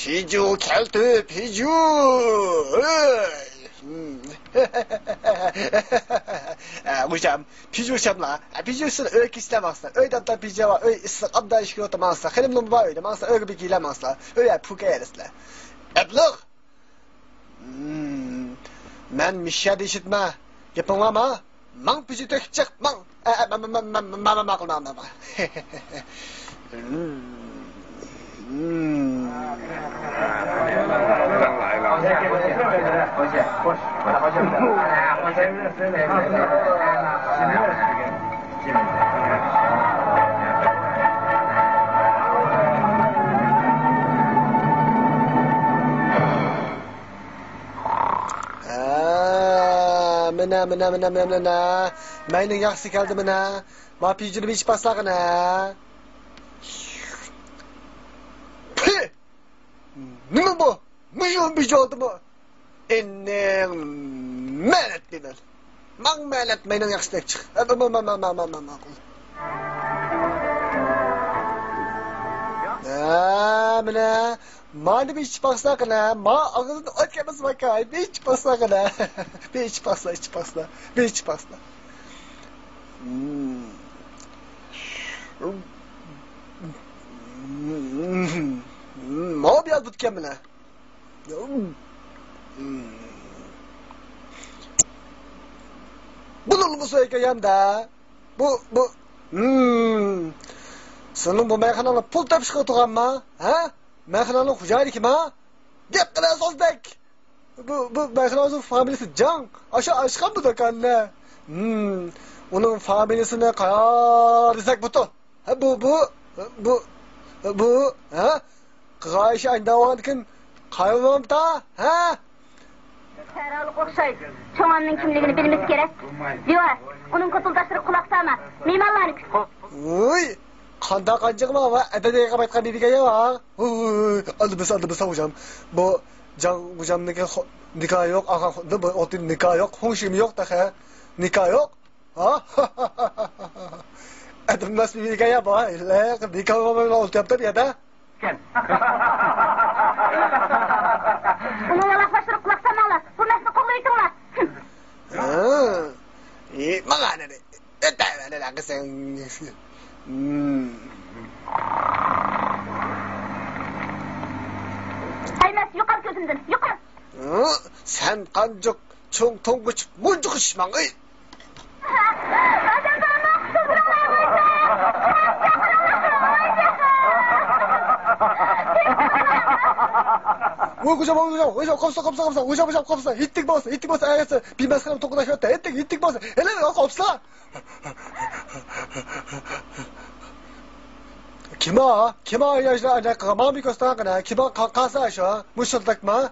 비주 켈트 비주 hocam bicu şamla bicusun öyle istemezler öyle de bicu var öyle abda işi otamazlar hanımın var öyle masa öyle bir gilemezler öyle pukeresler eblok ben mişya işitme yapın ama mang bicu tekçek mang Mena. Mening yaxshi keldi mena. Ma pijini ichib paslag'ina. Nima bu? Mujum bijoldimi? Endi menet dedi. Mang menet mening yaxshi chiq. Mena mani bir iç paslag'ina. Ma og'zini ochganmiz vakay. Bir iç paslag'ina. Bir iç pasla. Bir iç pasla. Ma biraz tutken mene. Bunun mu söyleyeceğim da? Bu. Senin bu meyhananın pul tepşik oturganma? Ha? Meyhananın hücaylık mı? Dep kadar sozdek. Bu meyhananın familisi Can. Aşkan mı da kanne? Onun familisine kayar desek butu. Ha bu. Ha? Gayşe aynı kaybolmam da. Ha? Seralık okşaydı. Çoğanın kimliğini bilmemiz gerek. Diyor, onun kutuldaşları kulakta ama. Mimarlarını küçük. Uy, kanda kancıkma ama ededeye kabaytkan bir hikaye var. Aldı hocam. Bu Can nikah yok. Otin nikah yok. Hongşim yok da he. Nikah yok. Ha? Edilmez bir hikaye var. Nikah olmamayla oldu yaptı ya da. Gel. Onun yalaklaştırıp kulaktan ağlar. Bu mesle kollayıtınlar. İyi, bana ne? Ne lan sen? Haymes, yukarı gözümden, yukarı. Sen kancık, tonguç, muncuk işman, ey. Hocam, kopsa, hittik basa, ayası, bilmez kanım tokudaş ötte, hittik basa, hele kopsa. Kima yaşlı ancak mami gösteren kana, kima kasa aşağı, muşuldak mı?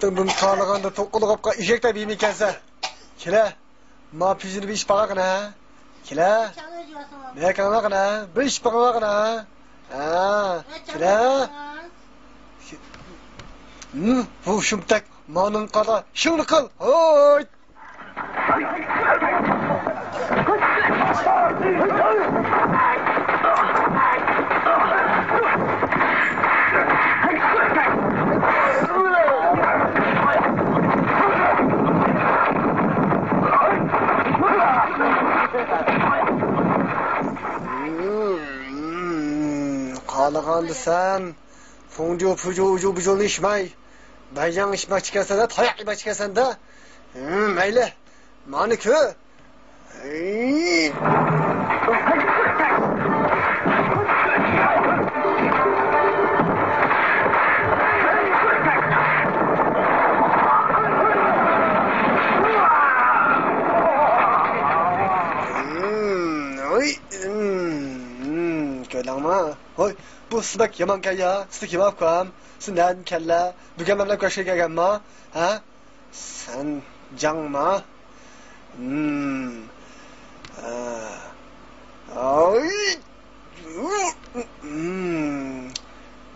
Ertenden kalığanda tokkulu kapka işek de bir mi kelse. Kile. Ma pijini bir iş bakana. Kile. Ne kanakana? Bir iş bakana. Kile. Bu şumtak manın kada. Şunu kıl. Hoy. Kalağandı sen. Foncu pucu ucu bucunu içmey. Baycan içmek çıkarsan da tayak içmek çıkarsan da. Meyle. Mani kö. Köylama. Hoy, bu sıdak yaman kaya, sıdık yaman kuam. Sınan kella, bügememle karşı gelme. Ha? Sen canma. Ay.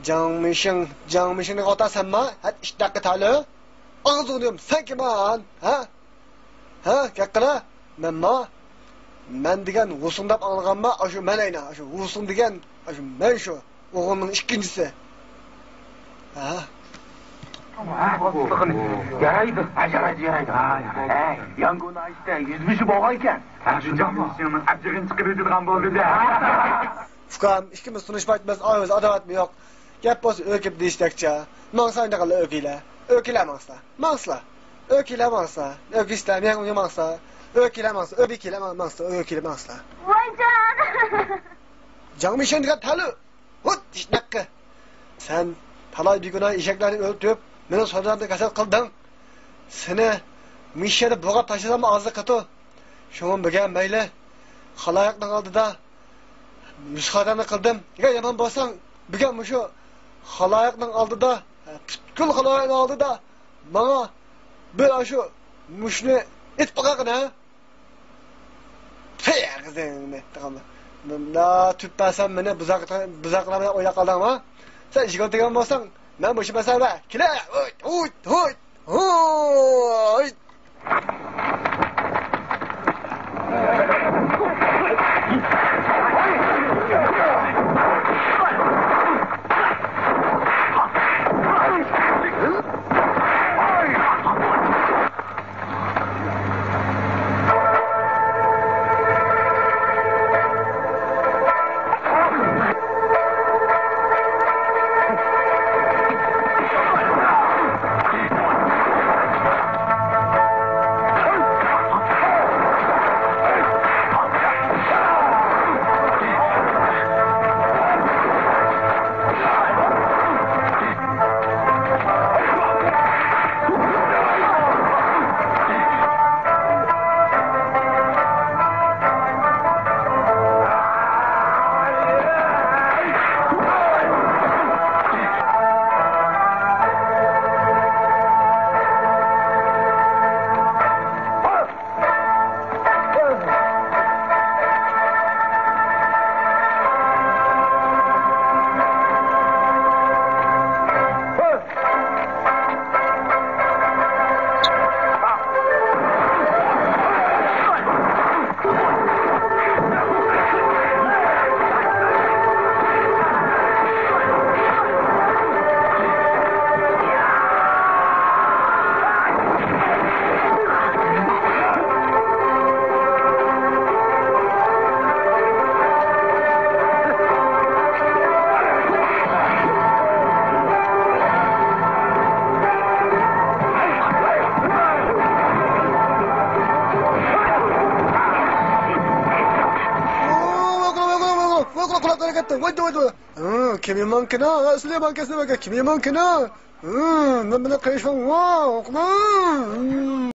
Canmışın ne kadar sen ma? Hadi işte katalı. Ağzını diyorum sen kim an? Ha? Ha? Kakkala? Ben ma? Men degan Rusundap anlaganma, aşu men ayna, aşu Rusun degan, aşu men şu, oğlunun ikincisi. Ha? Yaraydı, aşaracı yaraydı. Yangın açtı, 100 boğayken. Canmışının acığın çıkırıcıdan boldu da. Fukam, ikimiz tunuşmaytmaz, ağız adavat mı yok. Gep boz öküp deyistekçe, mansa ne kadar öküyle. Öküle mansa, mansla. Öküle mansa, öküstem, yangun mansa. Ökülemezse, öbikilemezse, ökülemezse. Vay can! Canmışın diye talı. Hut işte. Sen talay bir günah işeklerini öldürüp, beni sonradan da kaset kıldın. Seni mişyede boğap taşısam ağzı katı. Şunun bugün böyle halayaktan aldı da müskadını kıldım. Ya yaman bolsan bugün şu halayaktan aldı da kıl halayaktan aldı da bana böyle şu müşne et bakakına. Teyar kızın ne tamam. Da tüppasan beni bızaklamaya oyla kaldım ha. Sen işgal tegan bolsan ben boşu basar be. Kile. Oy. Kimi mankına, Süleyman kesine bak, kimi mankına. Ben bana kayışmam,